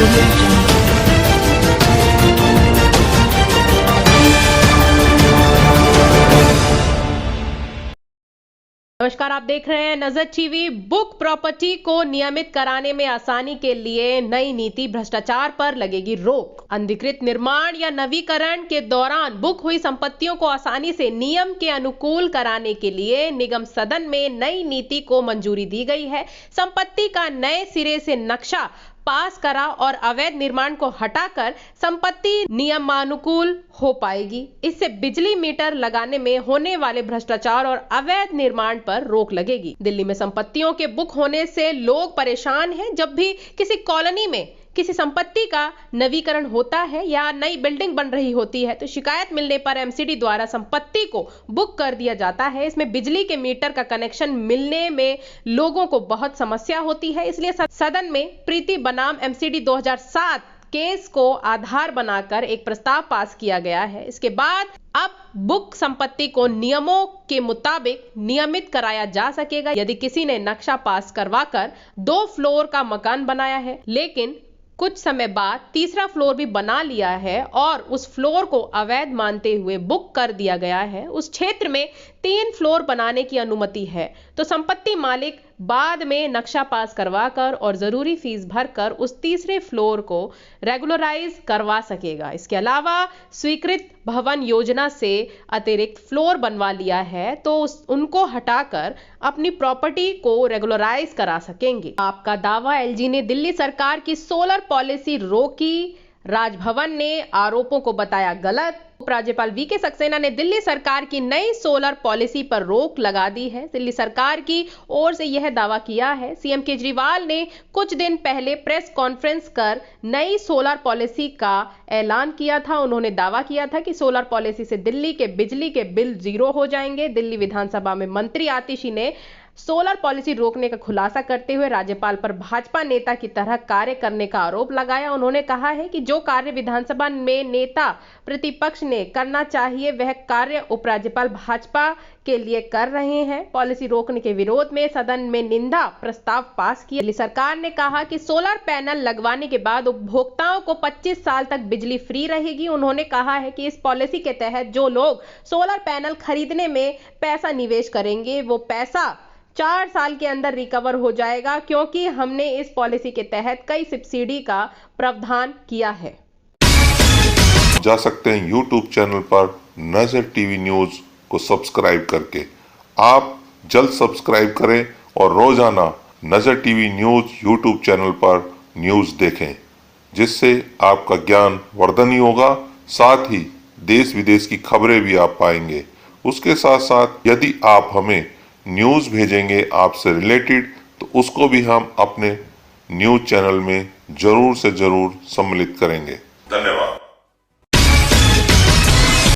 audio jungle. नमस्कार, आप देख रहे हैं नजर टीवी। बुक प्रॉपर्टी को नियमित कराने में आसानी के लिए नई नीति, भ्रष्टाचार पर लगेगी रोक। अनधिकृत निर्माण या नवीकरण के दौरान बुक हुई संपत्तियों को आसानी से नियम के अनुकूल कराने के लिए निगम सदन में नई नीति को मंजूरी दी गई है। संपत्ति का नए सिरे से नक्शा पास करा और अवैध निर्माण को हटाकर संपत्ति नियमानुकूल हो पाएगी। इससे बिजली मीटर लगाने में होने वाले भ्रष्टाचार और अवैध निर्माण पर रोक लगेगी। दिल्ली में संपत्तियों के बुक होने से लोग परेशान हैं। जब भी किसी कॉलोनी में किसी संपत्ति का नवीकरण होता है या नई बिल्डिंग बन रही होती है तो शिकायत मिलने पर एमसीडी द्वारा संपत्ति को बुक कर दिया जाता है। इसमें बिजली के मीटर का कनेक्शन मिलने में लोगों को बहुत समस्या होती है। इसलिए सदन में प्रीति बनाम एमसीडी 2007 केस को आधार बनाकर एक प्रस्ताव पास किया गया है। इसके बाद अब बुक संपत्ति को नियमों के मुताबिक नियमित कराया जा सकेगा। यदि किसी ने नक्शा पास करवाकर 2 फ्लोर का मकान बनाया है लेकिन कुछ समय बाद तीसरा फ्लोर भी बना लिया है और उस फ्लोर को अवैध मानते हुए बुक कर दिया गया है, उस क्षेत्र में 3 फ्लोर बनाने की अनुमति है, तो संपत्ति मालिक बाद में नक्शा पास करवाकर और जरूरी फीस भरकर उस तीसरे फ्लोर को रेगुलराइज करवा सकेगा। इसके अलावा स्वीकृत भवन योजना से अतिरिक्त फ्लोर बनवा लिया है तो उनको हटाकर अपनी प्रॉपर्टी को रेगुलराइज करा सकेंगे। आपका दावा, एलजी ने दिल्ली सरकार की सोलर पॉलिसी रोकी, राजभवन ने आरोपों को बताया गलत। उपराज्यपाल वीके सक्सेना ने दिल्ली सरकार की नई सोलर पॉलिसी पर रोक लगा दी है। दिल्ली सरकार की ओर से यह दावा किया है। सीएम केजरीवाल ने कुछ दिन पहले प्रेस कॉन्फ्रेंस कर नई सोलर पॉलिसी का ऐलान किया था। उन्होंने दावा किया था कि सोलर पॉलिसी से दिल्ली के बिजली के बिल 0 हो जाएंगे। दिल्ली विधानसभा में मंत्री आतिशी ने सोलर पॉलिसी रोकने का खुलासा करते हुए राज्यपाल पर भाजपा नेता की तरह कार्य करने का आरोप लगाया। उन्होंने कहा है कि जो कार्य विधानसभा में नेता प्रतिपक्ष ने करना चाहिए वह कार्य उपराज्यपाल भाजपा के लिए कर रहे हैं। पॉलिसी रोकने के विरोध में सदन में निंदा प्रस्ताव पास किया। दिल्ली सरकार ने कहा कि सोलर पैनल लगवाने के बाद उपभोक्ताओं को 25 साल तक बिजली फ्री रहेगी। उन्होंने कहा है कि इस पॉलिसी के तहत जो लोग सोलर पैनल खरीदने में पैसा निवेश करेंगे वो पैसा 4 साल के अंदर रिकवर हो जाएगा, क्योंकि हमने इस पॉलिसी के तहत कई सब्सिडी का प्रावधान किया है। जा सकते हैं YouTube चैनल पर नजर टीवी न्यूज को सब्सक्राइब करके। आप जल्द सब्सक्राइब करें और रोजाना नजर टीवी न्यूज YouTube चैनल पर न्यूज देखें, जिससे आपका ज्ञान वर्धन ही होगा, साथ ही देश विदेश की खबरें भी आप पाएंगे। उसके साथ साथ यदि आप हमें न्यूज भेजेंगे आपसे रिलेटेड तो उसको भी हम अपने न्यूज चैनल में जरूर से जरूर सम्मिलित करेंगे। धन्यवाद।